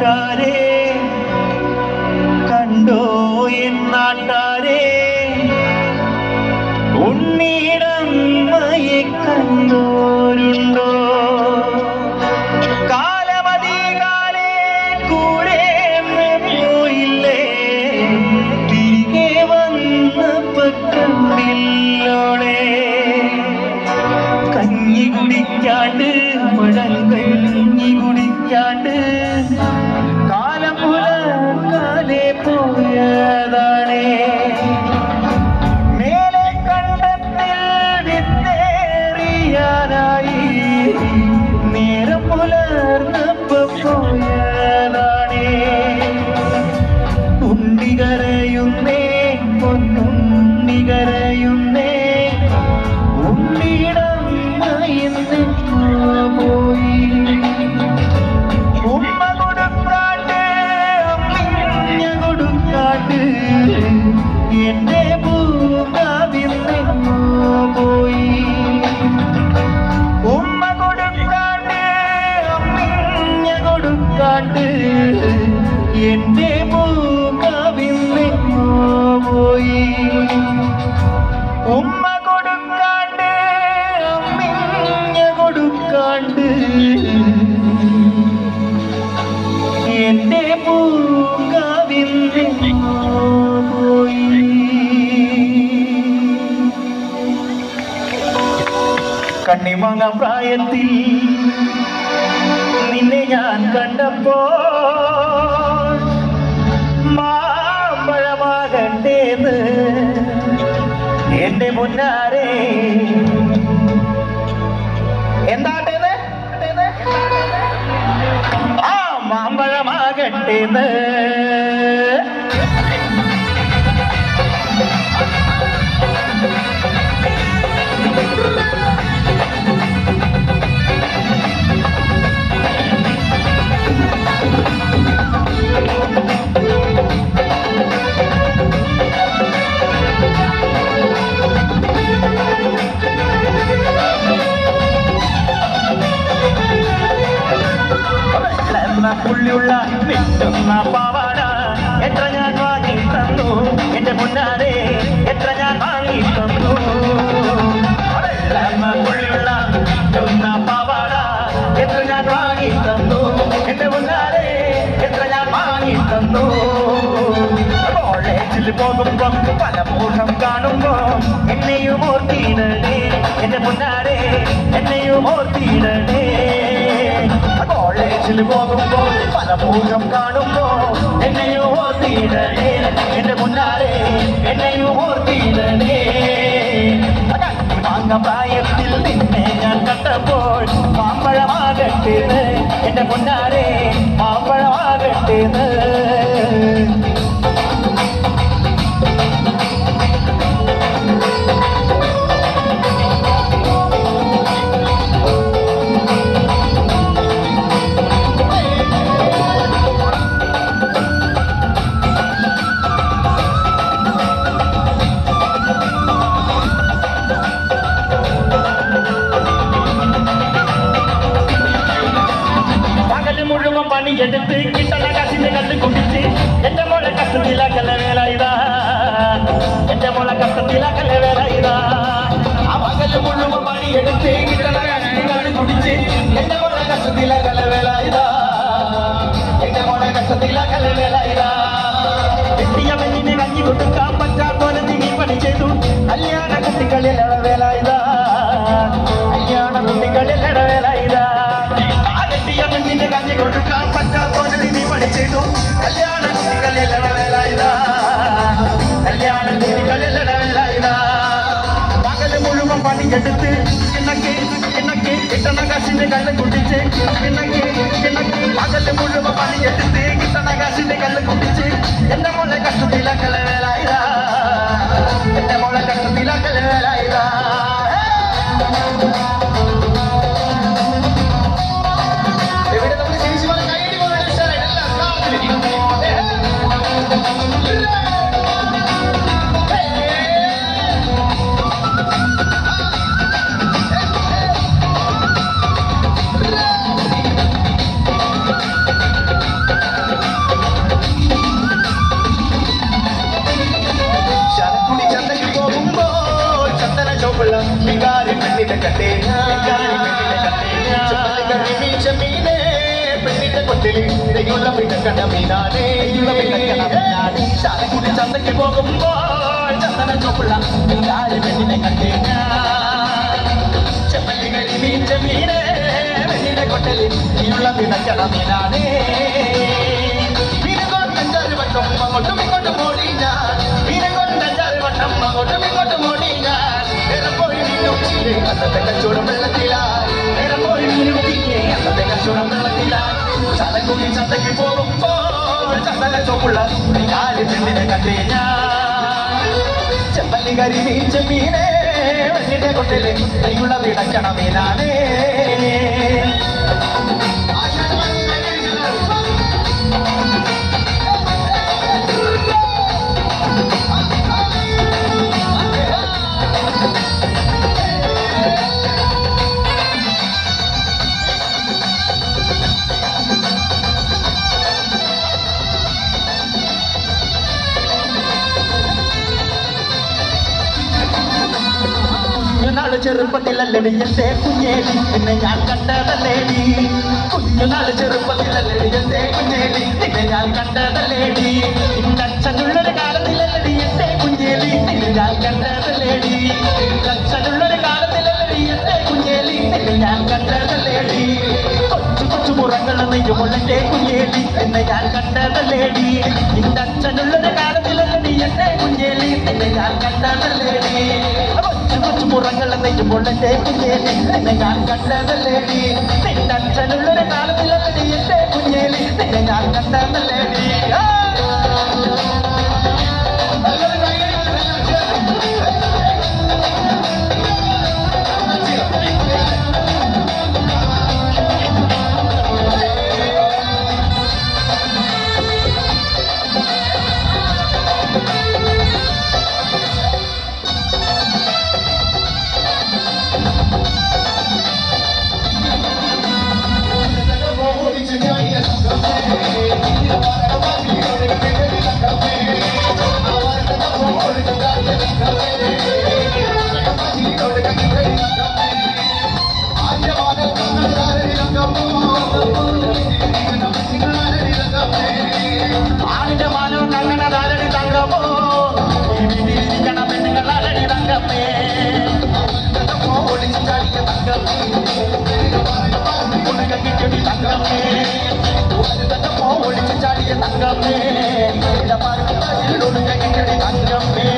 നാട്ടാരെ കണ്ടോ എൻ നാട്ടാരെ ഉണ്ണിയിടമ്മയെ കണ്ടോരുണ്ടോ കാലമധികാലേ കൂടെ പോയില്ലേ തിരികെ വന്നപ്പോ കണ്ടില്ലോളെ കഞ്ഞി കുടിക്കാണ്ട് പഴങ്കഞ്ഞി കുടിക്കാണ്ട് കാലം പുലർക്കാലേ പോയതാണേ മേലെ കണ്ടത്തിൽ വിത്തേറിയാനായി നേരം പുലർന്നപ്പോ പോയതാണേ ഉണ്ണി കരയുന്നേ പൊന്നുണ്ണി കരയുന്നേ ഉണ്ണിയിടമ്മയെന്ന് പോയി ഉമ്മ കൊടുക്കാണ്ട് അമ്മിഞ്ഞ കൊടുക്കാണ്ട് എന്റെ പൂങ്കാവിന്ന് പോയി ഉമ്മ കൊടുക്കാണ്ട് അമ്മിഞ്ഞ കൊടുക്കാണ്ട് എന്റെ പൂങ്കാവിന്ന് പോയി ഉമ്മ കൊടുക്കാണ്ട് അമ്മിഞ്ഞ കൊടുക്കാണ്ട് എന്റെ പൂങ്കാവിന്ന് പോയി കണ്ണിമങ്ങ പ്രായത്തിൽ നിന്നെ ഞാൻ കണ്ടപ്പോ മാമ്പഴമാകണ്ടേന്ന് എന്റെ മുന്നാരെ എന്താട്ടേന്ന് ആ മാമ്പഴമാകട്ടേന്ന് പുള്ളിയുള്ള വിട്ടുന്ന പാവാട എത്ര ഞാൻ വാങ്ങി തന്നു എന്റെ മുന്നാരെ എത്ര ഞാൻ വാങ്ങി തന്നു പുള്ളിയുള്ള വിട്ടുന്ന പാവാട എത്ര ഞാൻ വാങ്ങി തന്നു എന്റെ മുന്നാരെ എത്ര ഞാൻ വാങ്ങി തന്നു കോളേജിൽ പോകുമ്പം പലപ്പോഴും കാണുമ്പോ എന്നെയും ഓർത്തിടണേ എന്റെ മുന്നാരെ എന്നെയും ഓർത്തിടണേ കോളേജിൽ പോകുമ്പോൾ പലപ്പോഴും കാണുമ്പോ എന്നെയും ഓർത്തിടണേ എന്റെ മുന്നാരെ എന്നെയും ഓർത്തിടണേ വാങ്ങ പ്രായത്തിൽ നിന്നെ ഞാൻ കണ്ടപ്പോൾ മാമ്പഴമാകട്ടേന്ന് എന്റെ മുന്നാരെ മാമ്പഴമാകട്ടേന്ന് പണിയെടുത്ത് കിട്ടണ കാശിന്റെ കല്ല് കുടിച്ച് എന്റെ മോളെ കഷ്ടത്തിലാക്കല്ലേ വേല ഇതാ എന്റെ മോളെ കഷ്ടത്തിലാക്കല്ലേ വേല ഇതാ ആ പകല് മുഴുവൻ പണിയെടുത്ത് കിട്ടണ കാശിന്റെ കല്ല് കുടിച്ച് എന്റെ മോളെ കഷ്ടത്തിലാക്കല്ലേ വേല ഇതാ എന്റെ മോളെ കഷ്ടത്തിലാക്കല്ലേ വേല ഇതാ എത്തിയ പെണ്ണിനെ കഞ്ഞി കൊടുക്കാൻ പറ്റാത്തോലെ നീ പണി ചെയ്തു കല്യാണ കുട്ടികളിലട വേല ഇതാ കല്യാണ കുട്ടികളിലട വേല ഇതാ പെണ്ണിന്റെ കഞ്ഞി കൊടുക്കാൻ പറ്റാത്തോടെ നീ പണി ചെയ്തു കല്യാണ കുട്ടികളിലട വേല ഇതാ കല്യാണ കുട്ടികളിലട വേല ഇതാ പകല് മുഴുവൻ പണിയെടുത്ത് കിണക്ക് കിട്ടണ കാശിന്റെ കല്ല് കുട്ടിച്ച് കിണക്ക് പകല് മുഴുവൻ പണിയെടുത്ത് കിട്ടണ കാശിന്റെ കല്ല് കുട്ടിച്ച് എന്റെ മോളെ കഷ്ടത്തിലാക്കലെ വേല ഇതാ എന്റെ മോളെ കഷ്ടത്തിലാക്കലെ വേല ഇതാ കണ്ടേ മീനെ പെണ്ണിന്റെ കൊട്ടില് നെയ്യുള്ള പിടക്കണ്ട മീനാനേ ശാലക്കുടി ചന്തയ്ക്ക് പോകുമ്പോൾ ചന്ദന ചോപ്പുള്ള പെണ്ണിനെ കണ്ടേ ചെമ്മല്ലി കരി മീച്ച മീനെ പെണ്ണിന്റെ കൊട്ടില് നെയ്യുള്ള പിടക്കണ മീനാനേ അങ്ങോട്ടും ഇങ്ങോട്ടും ഓടി ഞാൻ വീരകൊണ്ടം അങ്ങോട്ടും ഇങ്ങോട്ടും ഓടി ഞാൻ നേരം പോയി വീണ്ടും അന്നത്തെ കച്ചവടം വെള്ളത്തിലായി നേരം പോയി വീണ്ടും അന്നത്തെ കച്ചവടം വെള്ളത്തിലായി ചാലക്കുടി ചന്തയ്ക്ക് പോകുമ്പോൾ ചന്ദന ചോപ്പുള്ള കാല് പെണ്ണിനെ കണ്ടേ ഞാൻ ചെമ്പല്ലി കരി മീച്ച മീനെ വെള്ളിന്റെ കൊട്ടില് നെയ്യുള്ള വിടക്കണ മീനാനേ കുഞ്ഞുനാള് ചെറുപ്പത്തിലല്ലടി എന്റെ കുഞ്ഞേലി നിന്നെ ഞാൻ കണ്ടതല്ലേടി കുഞ്ഞുനാള് ചെറുപ്പത്തിലല്ലടി എന്റെ കുഞ്ഞേലി നിന്നെ ഞാൻ കണ്ടതല്ലേടി നിന്റെ അച്ഛനുള്ളൊരു കാലത്തിലല്ലടി എന്റെ കുഞ്ഞേലി നിന്നെ ഞാൻ കണ്ടതല്ലേടി നിന്റെ അച്ഛനുള്ളൊരു കാലത്തിലല്ലടി എന്റെ കുഞ്ഞേലി നിന്നെ ഞാൻ കണ്ടതല്ലേടി കൊച്ചു കൊച്ചു മുറങ്ങൾ നെയ്യുമുള്ളന്റെ കുഞ്ഞേലി നിന്നെ ഞാൻ കണ്ടതല്ലേടി നിന്റെ അച്ഛനുള്ളൊരു കാലത്തിലല്ലടി എന്റെ കുഞ്ഞേലി നിന്നെ ഞാൻ കണ്ടതല്ലേടി കൊച്ചു മുറങ്ങൾ നെയ്യുമുള്ളന്റെ കുഞ്ഞേലി നിന്നെ ഞാൻ കണ്ടതല്ലേടി നിന്റെ അച്ഛനുള്ളൊരു കാലത്തിലല്ലടി എന്റെ കുഞ്ഞേലി നിന്നെ ഞാൻ കണ്ടതല്ലേടി ആണിന്റെ മാനവും കങ്ങണതാരടി തങ്കമോ വീട്ടിലിരിക്കണ പെണ്ണുങ്ങളാരടി തങ്കമ്മേ ഒളിച്ചു ചാടിയ തങ്കമ്മേ കിച്ചടി തങ്കമ്മേ ഒളിച്ചു ചാടിയ തങ്കമ്മേ കിച്ചടി തങ്കമ്മേ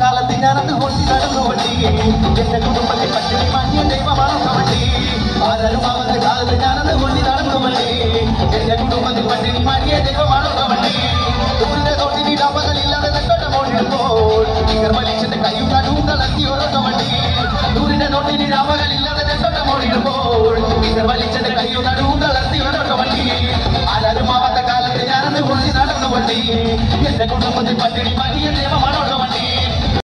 കാലത്ത് ഞാനത് കൊണ്ടി നടന്നു വണ്ടി എന്റെ കുടുംബത്തെ പട്ടിണി മാറ്റിയ ദൈവമാണ് വണ്ടി ആരനുമാവത്തെ കാലത്ത് ഞാനത് കൊണ്ടി നടന്നു വണ്ടി എന്റെ കുടുംബത്തിൽ പട്ടിണി മാറ്റിയ ദൈവമാണ് വണ്ടി ദൂരിന്റെ തോട്ടിനി ഡബകളില്ലാതെ നെട്ടോട്ട മോഴിടുമ്പോൾ മനുഷ്യന്റെ കയ്യും നടുവും കളത്തി ഓരോട്ട വണ്ടി ദൂരിന്റെ തോട്ടിനി ഡബകളില്ലാതെ നെട്ടോട്ട മോഴിടുമ്പോൾ വലിച്ചന്റെ കയ്യും നടുവും കളത്തി വണ്ടി എന്റെ കുടുംബത്തിൽ പട്ടിണി മാറ്റിയ നിയമമാണുള്ള വണ്ടി